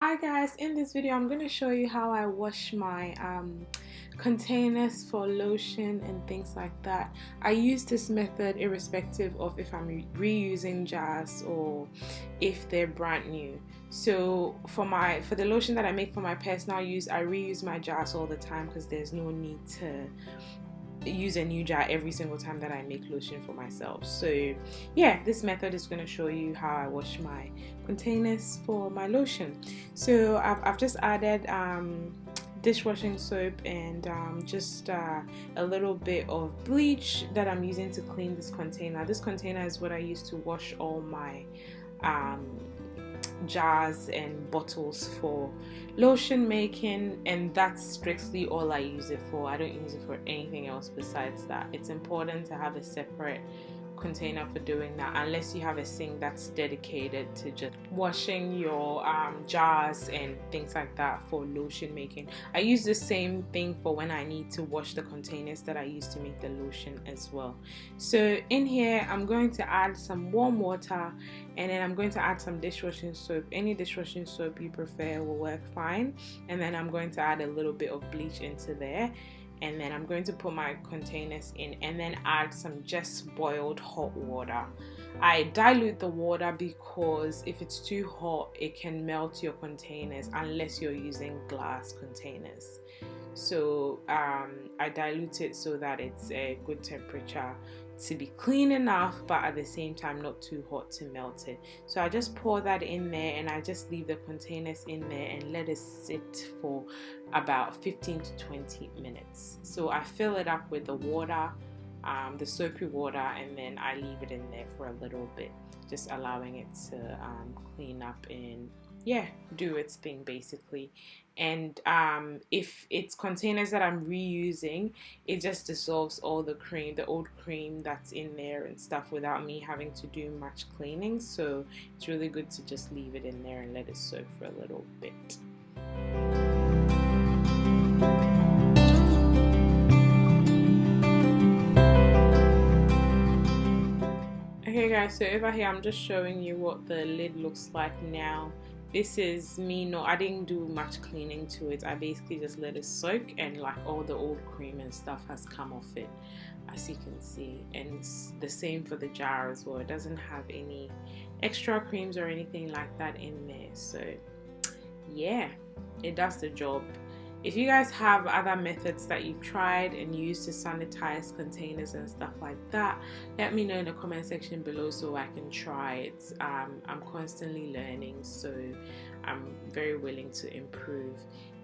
Hi guys, in this video I'm going to show you how I wash my containers for lotion and things like that. I use this method irrespective of if I'm reusing jars or if they're brand new. So for the lotion that I make for my personal use, I reuse my jars all the time because there's no need to use a new jar every single time that I make lotion for myself. So yeah, this method is going to show you how I wash my containers for my lotion. So I've just added dishwashing soap and just a little bit of bleach that I'm using to clean this container. This container is what I use to wash all my jars and bottles for lotion making, and that's strictly all I use it for. I don't use it for anything else besides that. It's important to have a separate container for doing that, unless you have a sink that's dedicated to just washing your jars and things like that for lotion making. I use the same thing for when I need to wash the containers that I use to make the lotion as well. So in here I'm going to add some warm water, and then I'm going to add some dishwashing soap. Any dishwashing soap you prefer will work fine. And then I'm going to add a little bit of bleach into there, and then I'm going to put my containers in and then add some just boiled hot water. I dilute the water because if it's too hot it can melt your containers unless you're using glass containers. So I dilute it so that it's a good temperature to be clean enough, but at the same time not too hot to melt it. So I just pour that in there and I just leave the containers in there and let it sit for about 15 to 20 minutes. So I fill it up with the water, the soapy water, and then I leave it in there for a little bit, just allowing it to clean up and do its thing basically. And if it's containers that I'm reusing, it just dissolves all the cream, the old cream that's in there and stuff, without me having to do much cleaning. So it's really good to just leave it in there and let it soak for a little bit. Okay guys, so over here I'm just showing you what the lid looks like now. This is me I didn't do much cleaning to it. I basically just let it soak, and like all the old cream and stuff has come off it, as you can see. And it's the same for the jar as well. It doesn't have any extra creams or anything like that in there. So yeah, it does the job. If you guys have other methods that you've tried and used to sanitize containers and stuff like that, let me know in the comment section below so I can try it. I'm constantly learning, so I'm very willing to improve.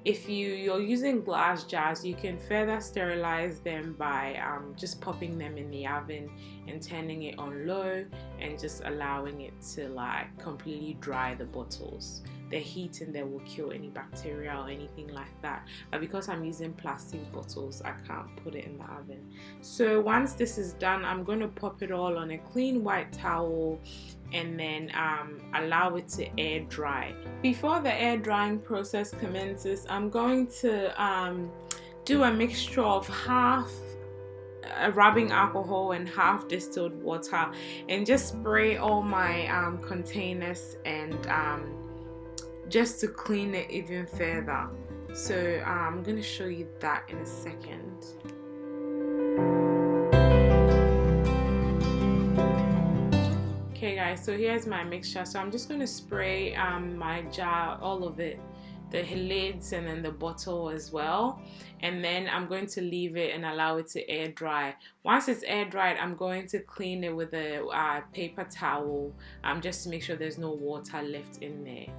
If you're using glass jars, you can further sterilize them by just popping them in the oven and turning it on low and just allowing it to like completely dry the bottles. The heat in there will kill any bacteria or anything like that, but because I'm using plastic bottles I can't put it in the oven. So once this is done, I'm going to pop it all on a clean white towel and then allow it to air dry. Before the air drying process commences, I'm going to do a mixture of half rubbing alcohol and half distilled water, and just spray all my containers and just to clean it even further. So I'm going to show you that in a second. Okay guys, so here's my mixture. So I'm just going to spray my jar, all of it, the lids and then the bottle as well, and then I'm going to leave it and allow it to air dry. Once it's air dried, I'm going to clean it with a paper towel, just to make sure there's no water left in there.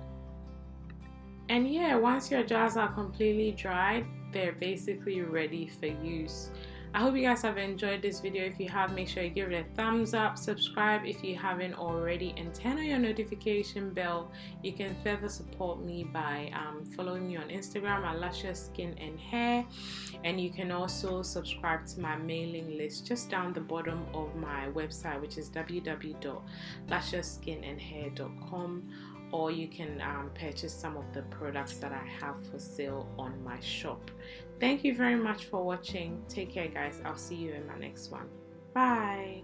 And yeah, once your jars are completely dried, they're basically ready for use. I hope you guys have enjoyed this video. If you have, make sure you give it a thumbs up, subscribe if you haven't already, and turn on your notification bell. You can further support me by following me on Instagram at LusciousSkin&Hair, and you can also subscribe to my mailing list just down the bottom of my website, which is www.LusciousSkin&Hair.com. or you can purchase some of the products that I have for sale on my shop. Thank you very much for watching. Take care guys. I'll see you in my next one. Bye.